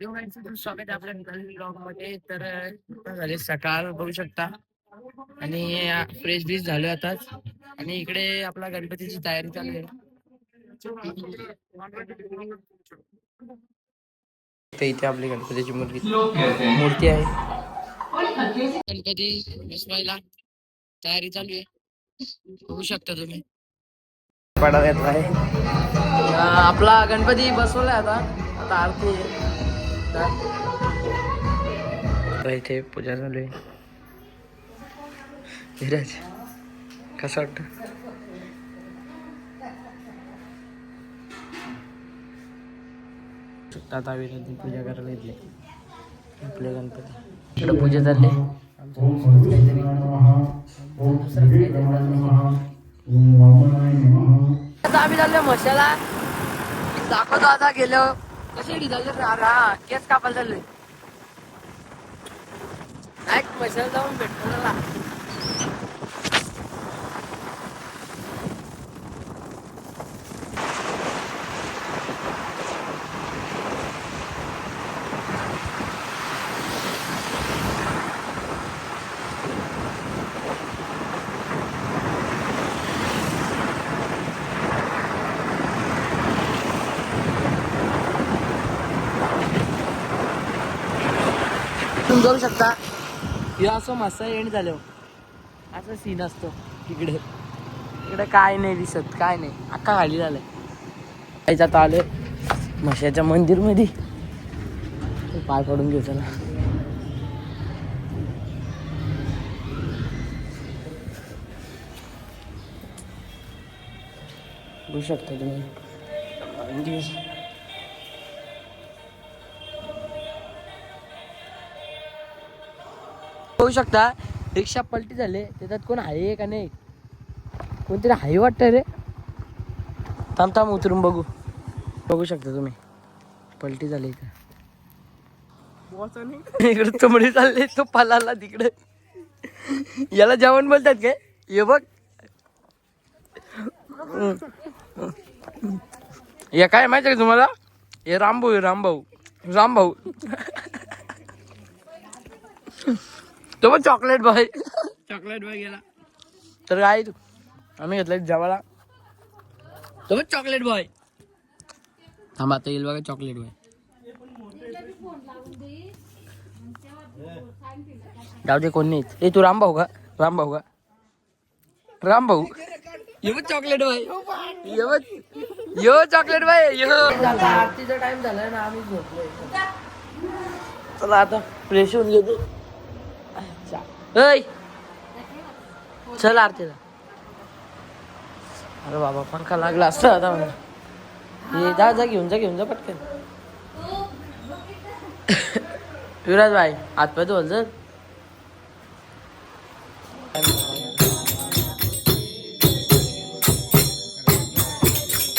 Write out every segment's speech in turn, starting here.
स्वागत आहे आपल्या ब्लॉग मध्ये. तर झाले सकाळ बघू शकता आणि फ्रेश बीश झालो आताच आणि इकडे आपला गणपतीची तयारी चालू आहे. इथे आपली गणपतीची मूर्ती आहे. गणपती बसवायला तयारी चालू आहे, बघू शकता तुम्ही. पडा येत आहे आपला गणपती बसवलाय आता. आता आरती इथे पूजा चालू आहे. धीरज कसं वाटतं? आता विरोधी पूजा करायला येतले आपले गणपती. इकडे पूजा चालली. आता आम्ही चाललो मशाला. दाखवतो आता गेलो कशी चालले. केस कापायला चाललोय. मशाला जाऊन भेटतो मला. तुम्ही जाऊ शकता. हे असं मस्त एंड झालं असं सीन असतो. इकडे इकडे काय नाही दिसत, काय नाही, अख्खा खाली झालंय. आता आलोय म्हशाच्या मंदिर मध्ये. पाय पडून घेऊ चला. बघू शकता तुम्ही बघू शकता. रिक्षा पलटी झाले, त्याच्यात कोण आहे का नाही. कोणतरी आहे वाटतं रे. थांब थांब उतरून बघू. बघू शकता तुम्ही पलटी झाली इथं. इकडे तुमडी चालले, तो पलाला तिकडे. याला जेवण बोलतात काय? हे बघ हे काय माहिती आहे का तुम्हाला? हे रामभाऊ, रामभाऊ तो पण चॉकलेट बॉय गेला. तर काय आम्ही घेतलं जेवायला. तो पण चॉकलेट बॉय. थांबा आता येईल बघा चॉकलेट बॉय. जाऊ दे कोण नाही. ए तू रामभाऊ का? रामभाऊ ये बघ चॉकलेट बॉय. यो चॉकलेट बॉय यो. आरतीचा टाइम झालाय ना, आम्ही झोपलोय. चला आता फ्रेश होऊन घेतो. चल आरतीला. अरे बाबा पंखा लागला असता आता मला. हे जा घेऊन जा पटकन. युवराज भाई हातपाय धुवल जर.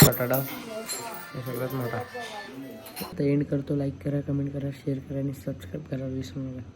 बटाटा हे सगळ्यात मोठा. आता एंड करतो. लाईक करा, कमेंट करा, शेअर करा आणि सबस्क्राईब करा विसरू नका.